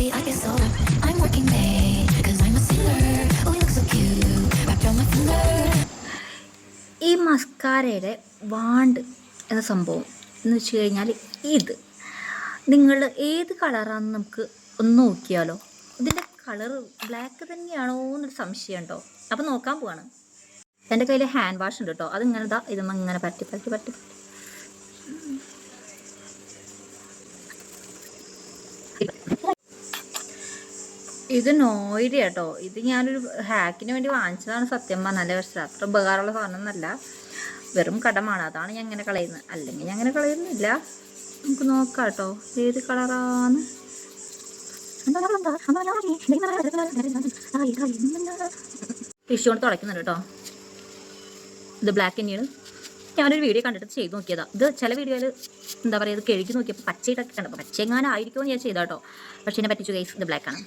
Lately I get so I'm working late because I'm a singer. Oh, you look so cute. Wrapped around my finger. ഈ മസ്കാരയുടെ want എന്ന സംഭവം എന്ന് വെച്ച് കഴിഞ്ഞാൽ ഇത് നിങ്ങൾ ഏത് കളറാണെന്ന് നമുക്ക് ഒന്ന് നോക്കിയാലോ. ഇതിൻ്റെ കളർ ബ്ലാക്ക് തന്നെയാണോ എന്നൊരു സംശയം ഉണ്ടോ. അപ്പം നോക്കാൻ പോവാണ്. എൻ്റെ കയ്യിൽ ഹാൻഡ് വാഷ് ഉണ്ട് കേട്ടോ. അതിങ്ങനെ ഇതാ ഇതുമ്മ ഇങ്ങനെ പറ്റി പറ്റി പറ്റി ഇത് നോയിരി കേട്ടോ. ഇത് ഞാനൊരു ഹാക്കിന് വേണ്ടി വാങ്ങിച്ചതാണ് സത്യം പറഞ്ഞാൽ. പക്ഷേ അത്ര ഉപകാരമുള്ള സാധനമൊന്നുമല്ല, വെറും കടമാണ്. അതാണ് ഞാൻ ഇങ്ങനെ കളയുന്നത്. അല്ലെങ്കിൽ ഞാൻ അങ്ങനെ കളയുന്നില്ല. നമുക്ക് നോക്കാം കേട്ടോ ഏത് കളറാന്ന്. ടിഷ്യൂ കൊണ്ട് തുടയ്ക്കുന്നുണ്ട് കേട്ടോ. ഇത് ബ്ലാക്ക് തന്നെയാണ്. ഞാനൊരു വീഡിയോ കണ്ടിട്ട് ചെയ്ത് നോക്കിയതാണ്. ഇത് ചില വീഡിയോയിൽ എന്താ പറയുക, ഇത് കഴുകി നോക്കിയപ്പോൾ പച്ചയിട്ടൊക്കെ കണ്ടപ്പോൾ പച്ചയെങ്ങാനും ആയിരിക്കുമോ എന്ന് ഞാൻ ചെയ്താൽ കേട്ടോ. പക്ഷേ എന്നെ പറ്റിച്ചു ഗൈസ്, ഇത് ബ്ലാക്കാണ്.